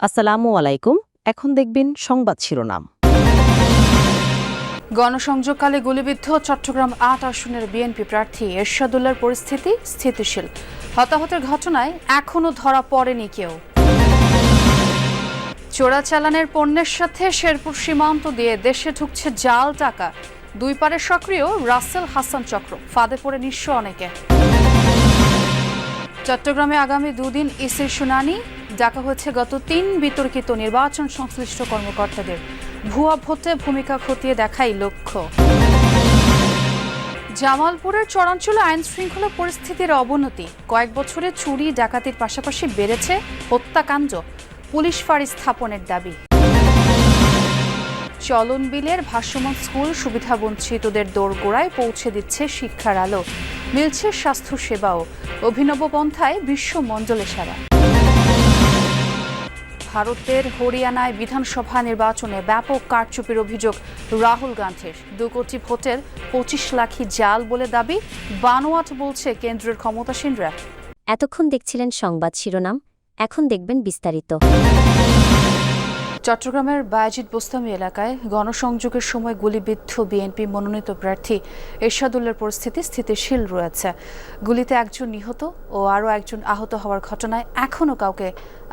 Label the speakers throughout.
Speaker 1: আসসালামু আলাইকুম। এখন দেখবেন সংবাদ শিরোনাম।
Speaker 2: গণসংযোগকালে গুলিবিদ্ধ চট্টগ্রাম ৮ আসনের বিএনপি প্রার্থী এরশাদুল্লাহর পরিস্থিতি স্থিতিশীল। হতাহতের ঘটনায় এখনও ধরা পড়েনি কেউ। চোরাচালানের পণ্যের সাথে শেরপুর সীমান্ত দিয়ে দেশে ঢুকছে জাল টাকা। দুই পারে সক্রিয় রাসেল হাসান চক্র, ফাঁদে পড়ে নিঃস্ব অনেকে। চট্টগ্রামে আগামী দুদিন ইসির শুনানি। ডাকা হয়েছে গত ৩ বিতর্কিত নির্বাচন সংশ্লিষ্ট কর্মকর্তাদের। ভুয়া ভোটে ভূমিকা খতিয়ে দেখাই লক্ষ্য। জামালপুরের চরাঞ্চলে আইন শৃঙ্খলা পরিস্থিতির অবনতি। কয়েক বছরে চুরি ডাকাতির পাশাপাশি বেড়েছে হত্যাকাণ্ড। পুলিশ ফাঁড়ি স্থাপনের দাবি। চলন বিলের ভাসমান স্কুল সুবিধাবঞ্চিতদের দোরগোড়ায় পৌঁছে দিচ্ছে শিক্ষার আলো। মিলছে স্বাস্থ্য সেবাও। অভিনব পন্থায় বিশ্বমণ্ডলে সারা। ভারতের হরিয়ানায় বিধানসভা নির্বাচনে ব্যাপক কারচুপির অভিযোগ রাহুল গান্ধীর। ২ কোটি ভোটের ২৫ লাখই জাল বলে দাবি। বানোয়াট বলছে কেন্দ্রের ক্ষমতাসীনরা।
Speaker 3: এতক্ষণ দেখছিলেন সংবাদ শিরোনাম, এখন দেখবেন বিস্তারিত।
Speaker 2: চট্টগ্রামের বায়েজিদ বোস্তামি এলাকায় গণসংযোগের সময় গুলিবিদ্ধ বিএনপি মনোনীত প্রার্থী এরশাদুল্লাহর পরিস্থিতি স্থিতিশীল রয়েছে। গুলিতে একজন নিহত ও আরও একজন আহত হওয়ার ঘটনায় এখনও কাউকে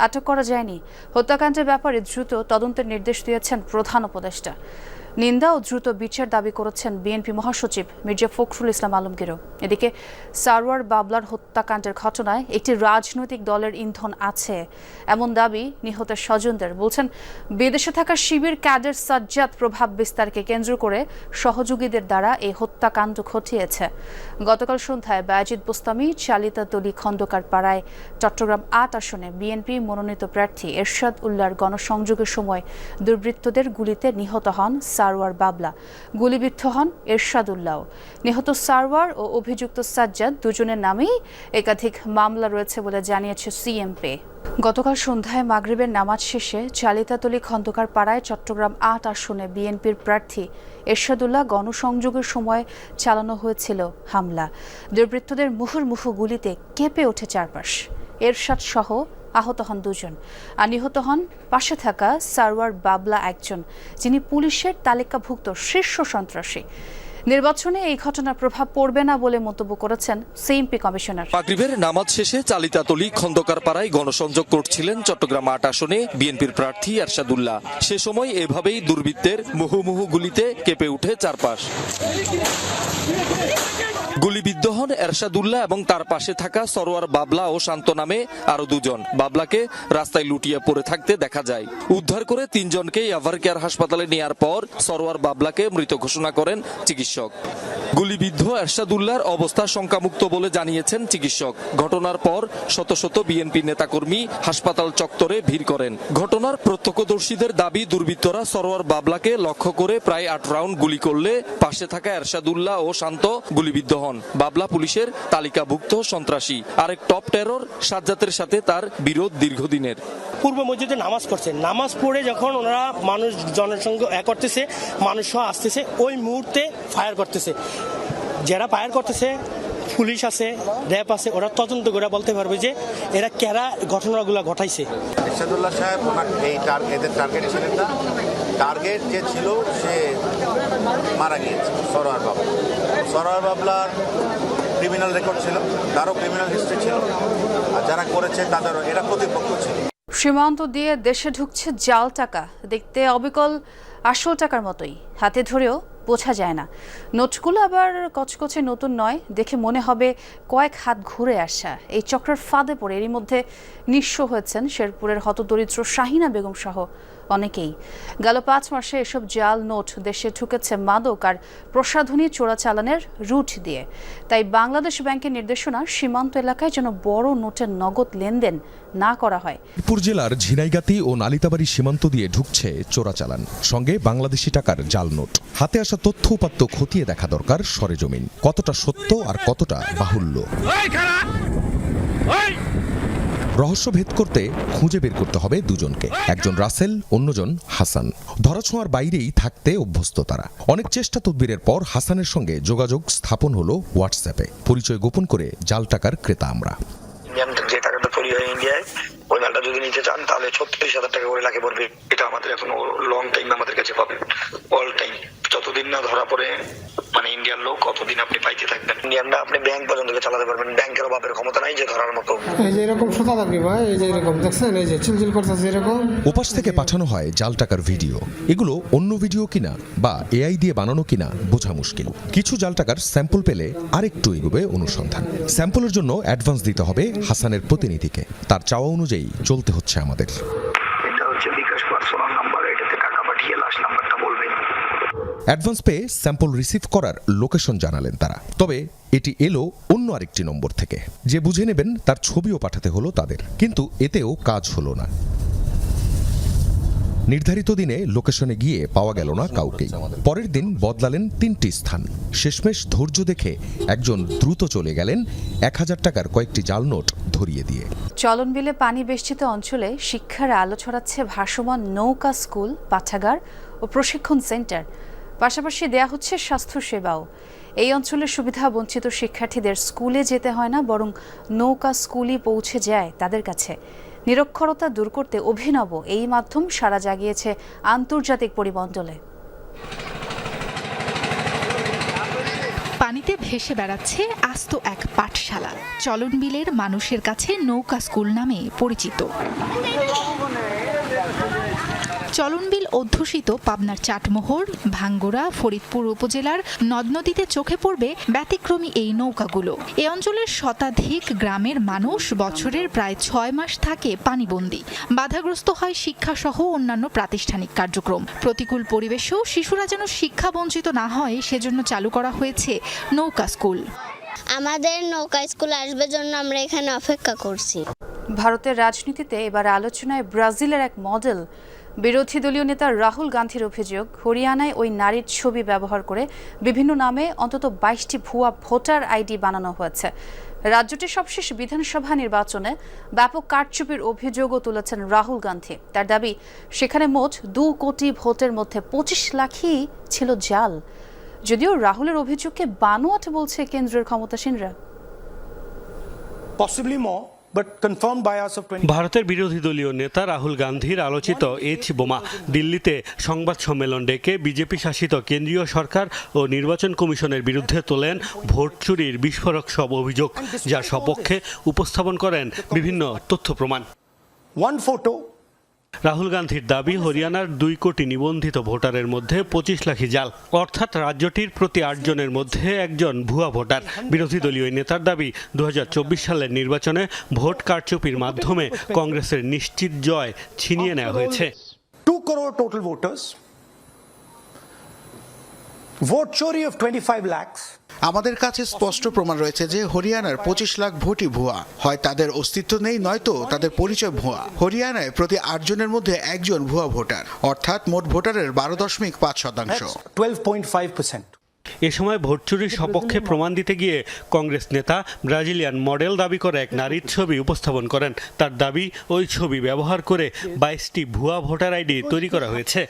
Speaker 2: আটক করা যায়নি। হত্যাকাণ্ডের ব্যাপারে দ্রুত তদন্তের নির্দেশ দিয়েছেন প্রধান উপদেষ্টা। নিন্দা ও দ্রুত বিচার দাবি করেছেন বিএনপি মহাসচিব মির্জা ফখরুল ইসলাম আলমগীরও। এদিকে সারওয়ার বাবলার হত্যাকাণ্ডের ঘটনায় একটি রাজনৈতিক দলের ইন্ধন আছে এমন দাবি নিহতের স্বজনদের। বলছেন, বিদেশে থাকা শিবির ক্যাডার সাজ্জাদ প্রভাব বিস্তারকে কেন্দ্র করে সহযোগীদের দ্বারা এই হত্যাকাণ্ড ঘটিয়েছে। গতকাল সন্ধ্যায় বায়েজিদ বোস্তামি চালিতাতলী খন্দকার পাড়ায় চট্টগ্রাম ৮ আসনে বিএনপি মনোনীত প্রার্থী এরশাদ উল্লাহর গণসংযোগের সময় দুর্বৃত্তদের গুলিতে নিহত হন সারওয়ার বাবলা। গুলিবিদ্ধ হন এরশাদুল্লাহ। নিহত সারওয়ার ও অভিযুক্ত সাজ্জাদ দুজনের নামেই একাধিক মামলা রয়েছে বলে জানিয়েছে সিএমপি। গতকাল সন্ধ্যায় মাগরিবের নামাজ শেষে চালিতাতলী খন্দকার পাড়ায় চট্টগ্রাম ৮ আসনে বিএনপির প্রার্থী এরশাদুল্লাহ গণসংযোগের সময় চালানো হয়েছিল হামলা। দুর্বৃত্তদের মুহুর্মুহু গুলিতে কেঁপে ওঠে চারপাশ। এরশাদ সহ আহত হন ২ জন, আর নিহত হন পাশে থাকা সারওয়ার বাবলা একজন, যিনি পুলিশের তালিকাভুক্ত শীর্ষ সন্ত্রাসী। নির্বাচনে এই ঘটনার প্রভাব পড়বে না বলে মন্তব্য করেছেন সিএমপি কমিশনার।
Speaker 4: মাগরিবের নামাজ শেষে চালিতাতলী খন্দকার পাড়ায় গণসংযোগ করছিলেন চট্টগ্রাম ৮ আসনে বিএনপির প্রার্থী এরশাদুল্লাহ। সে সময় এভাবেই দুর্বৃত্তের মুহুমুহু গুলিতে কেঁপে উঠে চারপাশ। গুলিবিদ্ধ হন এরশাদুল্লাহ এবং তার পাশে থাকা সরোয়ার বাবলা ও শান্ত নামে আরো ২ জন। বাবলাকে রাস্তায় লুটিয়ে পড়ে থাকতে দেখা যায়। উদ্ধার করে ৩ জনকে এভার কেয়ার হাসপাতালে নেয়ার পর সরোয়ার বাবলাকে মৃত ঘোষণা করেন চিকিৎসক। গুলিবিদ্ধ এরশাদুল্লাহর অবস্থা শঙ্কামুক্ত বলে জানিয়েছেন চিকিৎসক। ঘটনার পর শত শত বিএনপি নেতাকর্মী হাসপাতাল চত্বরে ভিড় করেন। ঘটনার প্রত্যক্ষদর্শীদের দাবি, দুর্বৃত্তরা সরোয়ার বাবলাকে লক্ষ্য করে প্রায় ৮ রাউন্ড গুলি করলে পাশে থাকা এরশাদুল্লাহ ও শান্ত গুলিবিদ্ধ হন। বাবলা পুলিশের তালিকাভুক্ত সন্ত্রাসী। আরেক টপ টেরর সাজ্জাদের সাথে তার বিরোধ দীর্ঘদিনের।
Speaker 5: পূর্ব মসজিদে নামাজ পড়ছে, নামাজ পড়ে যখন ওনারা মানুষ জনসংখ্যা করতেছে, মানুষ আসতেছে, ওই মুহূর্তে ফায়ার করতেছে। যারা ফায়ার করতেছে পুলিশ আছে, র্যাব আছে, ওরা তদন্ত করে বলতে পারবে যে এরা কারা ঘটনাগুলো ঘটাইছে।
Speaker 6: এরশাদুল্লাহ সাহেব ওনার এদের টার্গেট ছিলেন না। টার্গেট যে ছিল সে মারা গিয়েছে সরোয়ার বাবলার ক্রিমিনাল রেকর্ড ছিল, তারও ক্রিমিনাল হিস্ট্রি ছিল, আর যারা করেছে তাদেরও এরা প্রতিপক্ষ ছিল।
Speaker 2: সীমান্ত দিয়ে দেশে ঢুকছে জাল টাকা। দেখতে অবিকল আসল টাকার মতোই, হাতে ধরেও বোঝা যায় না। নোটগুলো আবার কচকচে নতুন নয়, দেখে মনে হবে কয়েক হাত ঘুরে আসা। এই চক্রের ফাঁদে পড়ে এরই মধ্যে নিঃস্ব হয়েছেন শেরপুরের হতদরিদ্র শাহিনা বেগম সহ অনেকেই। গেল ৫ মাসে এসব জাল নোট দেশে ঢুকেছে মাদক আর প্রসাধনী চোরাচালানের রুট দিয়ে। তাই বাংলাদেশ ব্যাংকের নির্দেশনা, সীমান্ত এলাকায় যেন বড় নোটের নগদ লেনদেন না করা হয়।
Speaker 7: শেরপুর জেলার ঝিনাইগাতি ও নালিতাবাড়ি সীমান্ত দিয়ে ঢুকছে চোরাচালান, সঙ্গে বাংলাদেশি টাকার জাল নোট। হাতে আসা তথ্য উপাত্ত খতিয়ে দেখা দরকার সরেজমিন, কতটা সত্য আর কতটা বাহুল্য। রহস্য ভেদ করতে খুঁজে বের করতে হবে ২ জনকে, একজন রাসেল, অন্যজন হাসান। ধরাছোঁয়ার বাইরেই থাকতে অভ্যস্ত তারা। অনেক চেষ্টা তদবিরের পর হাসানের সঙ্গে যোগাযোগ স্থাপন হলো হোয়াটসঅ্যাপে। পরিচয় গোপন করে জাল টাকার ক্রেতা আমরা।
Speaker 8: যে টাকাটা তৈরি হয় ইন্ডিয়ায়, ওই মালটা যদি নিতে চান তাহলে 36,000 টাকা করে লাগে পড়বে। এটা আমাদের এখন লং টাইম আমাদের কাছে পাবে, অল টাইম। যতদিন না ধরা পড়ে মানে ইন্ডিয়ান লোক, কতদিন আপনি পাইতে থাকবেন। ইন্ডিয়ানরা আপনি ব্যাংক পর্যন্ত চালাতে পারবেন, ব্যাংকের বাপের ক্ষমতা নাই যে ধরার মতো।
Speaker 9: এই যে এরকম সুতা থাকবে ভাই, এই যে এরকম দেখছেন, এই যে চিলচিল করতেছে এরকম।
Speaker 7: ওপাশ থেকে পাঠানো হয় জাল টাকার ভিডিও। এগুলো অন্য ভিডিও কিনা বা এআই দিয়ে বানানো কিনা বোঝা মুশকিল। কিছু জাল টাকার স্যাম্পল পেলে আরেকটু এগোবে অনুসন্ধান। স্যাম্পলের জন্য অ্যাডভান্স দিতে হবে হাসানের প্রতিনিধিকে। তার চাওয়া অনুযায়ী চলতে হচ্ছে আমাদের।
Speaker 8: এটা হচ্ছে বিকাশ পার্সোনাল নাম্বার, এটাতে টাকা পাঠিয়ে লাশ নাম্বারটা বলবেন।
Speaker 7: অ্যাডভান্স পেয়ে স্যাম্পল রিসিভ করার লোকেশন জানালেন তারা। তবে এটি এলো অন্য আরেকটি নম্বর থেকে। যে বুঝে নেবেন তার ছবিও পাঠাতে হলো তাদের, কিন্তু এতেও কাজ হলো না। নির্ধারিত দিনে লোকেশনে গিয়ে পাওয়া গেল না কাউকেই। পরের দিন বদলালেন 3টি স্থান। শেষমেশ ধৈর্য দেখে একজন দ্রুত চলে গেলেন 1000 টাকার কয়েকটি জাল নোট ধরিয়ে দিয়ে।
Speaker 2: চলন বিলে পানি বেষ্টিত অঞ্চলে শিক্ষার আলো ছড়াচ্ছে ভাসমান নৌকা স্কুল, পাঠাগার ও প্রশিক্ষণ সেন্টার। পাশাপাশি দেয়া হচ্ছে স্বাস্থ্য সেবাও। এই অঞ্চলের সুবিধা বঞ্চিত শিক্ষার্থীদের স্কুলে যেতে হয় না, বরং নৌকা স্কুলই পৌঁছে যায় তাদের কাছে। নিরক্ষরতা দূর করতে অভিনব এই মাধ্যম সাড়া জাগিয়েছে আন্তর্জাতিক পরিমণ্ডলে।
Speaker 10: পানিতে ভেসে বেড়াচ্ছে আস্ত এক পাঠশালা। চলন বিলের মানুষের কাছে নৌকা স্কুল নামে পরিচিত। চলনবিল অধ্যুষিত পাবনার চাটমোহর, ভাঙ্গুড়া, ফরিদপুর উপজেলার নদ নদীতে চোখে পড়বে ব্যতিক্রমী এই নৌকাগুলো। এ অঞ্চলের শতাধিক গ্রামের মানুষ বছরের প্রায় 6 মাস থাকে পানিবন্দী। বাধাগ্রস্ত হয় শিক্ষাসহ অন্যান্য প্রাতিষ্ঠানিক কার্যক্রম। প্রতিকূল পরিবেশেও শিশুরা যেন শিক্ষা বঞ্চিত না হয় সেজন্য চালু করা হয়েছে নৌকা স্কুল।
Speaker 11: আমাদের নৌকা স্কুল আসবে জন্য আমরা এখানে অপেক্ষা করছি।
Speaker 2: ভারতের রাজনীতিতে এবার আলোচনায় ব্রাজিলের এক মডেল। বিরোধী দলীয় নেতা রাহুল গান্ধীর অভিযোগ, হরিয়ানায় ওই নারীর ছবি ব্যবহার করে বিভিন্ন নামে অন্তত 22টি ভুয়া ভোটার আইডি বানানো হয়েছে। রাজ্যটির সবশেষ বিধানসভা নির্বাচনে ব্যাপক কারচুপির অভিযোগও তুলেছেন রাহুল গান্ধী। তার দাবি, সেখানে মোট 2 কোটি ভোটের মধ্যে 25 লাখই ছিল জাল। যদিও রাহুলের অভিযোগকে বানোয়াট বলছে কেন্দ্রের ক্ষমতাসীনরা।
Speaker 12: ভারতের বিরোধী দলীয় নেতা রাহুল গান্ধীর আলোচিত বোমা দিল্লিতে সংবাদ সম্মেলন ডেকে বিজেপি শাসিত কেন্দ্রীয় সরকার ও নির্বাচন কমিশনের বিরুদ্ধে তোলেন ভোট চুরির বিস্ফোরক সব অভিযোগ, যার সপক্ষে উপস্থাপন করেন বিভিন্ন তথ্য প্রমাণ। রাহুল গান্ধীর দাবি, হরিয়ানার 2 কোটি নিবন্ধিত ভোটারের মধ্যে 25 লাখই জাল, অর্থাৎ রাজ্যটির প্রতি 8 জনের মধ্যে একজন ভুয়া ভোটার। বিরোধী দলীয় নেতার দাবি, 2024 সালের নির্বাচনে ভোট কারচুপির মাধ্যমে কংগ্রেসের নিশ্চিত জয় ছিনিয়ে নেওয়া হয়েছে।
Speaker 13: 2 crore total voters, vote chori of 25 lakhs.
Speaker 14: আমাদের কাছে স্পষ্ট প্রমাণ রয়েছে যে হরিয়ানার 25 লাখ ভোটই ভুয়া। হয় তাদের অস্তিত্ব নেই, নয়তো তাদের পরিচয় ভুয়া। হরিয়ানায় প্রতি 8 জনের মধ্যে একজন ভুয়া ভোটার, অর্থাৎ মোট ভোটারের 12.5%।
Speaker 13: 12.5%।
Speaker 12: এ সময় ভোট চুরির সপক্ষে প্রমাণ দিতে গিয়ে কংগ্রেস নেতা ব্রাজিলিয়ান মডেল দাবি করে এক নারীর ছবি উপস্থাপন করেন। তার দাবি, ওই ছবি ব্যবহার করে 22টি ভুয়া ভোটার আইডি তৈরি করা হয়েছে।